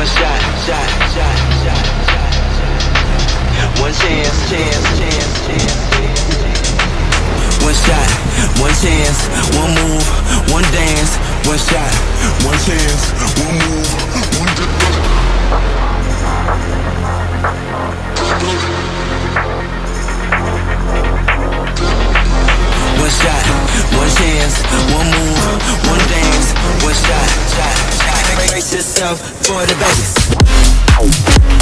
one shot, shot, shot, shot, shot, shot. One chance, chance, chance, chance, chance. One shot, one chance, one move, one dance. One shot, one chance, one move, one dance. One shot, one chance, one move, one dance. One shot, shot, shot. Brace yourself for the bass.